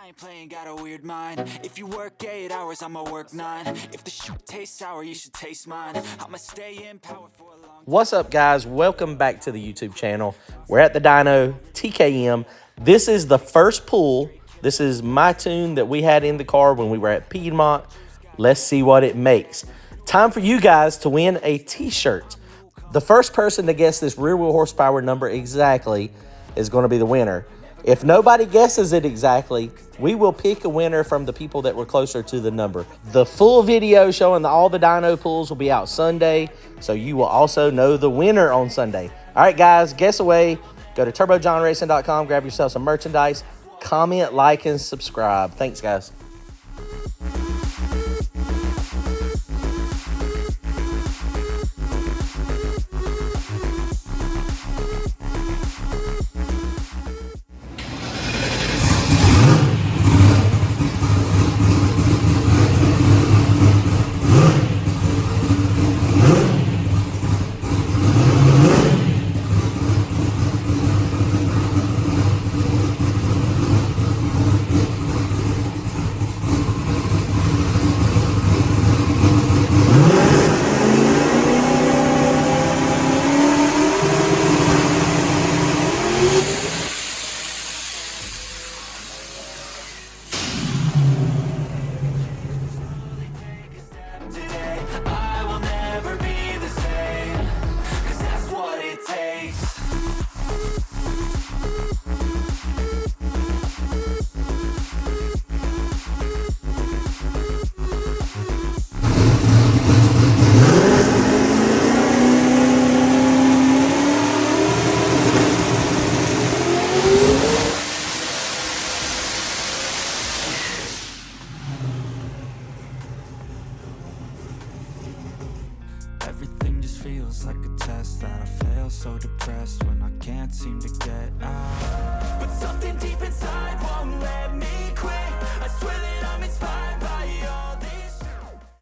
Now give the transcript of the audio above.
I ain't playing, got a weird mind. If you work 8 hours, I'ma work 9. If the shoot tastes sour, you should taste mine. I'ma stay in power for a long time. What's up, guys? Welcome back to the YouTube channel. We're at the Dyno TKM. This is the first pull. This is my tune that we had in the car when we were at Piedmont. Let's see what it makes. Time for you guys to win a t-shirt. The first person to guess this rear wheel horsepower number exactly is going to be the winner. If nobody guesses it exactly, we will pick a winner from the people that were closer to the number. The full video showing all the dyno pulls will be out Sunday, so you will also know the winner on Sunday. All right, guys, guess away. Go to turbojohnracing.com, grab yourself some merchandise, comment, like, and subscribe. Thanks, guys. Today, I will never be the same, 'cause that's what it takes. Everything just feels like a test that I fail, so depressed when I can't seem to get out. But something deep inside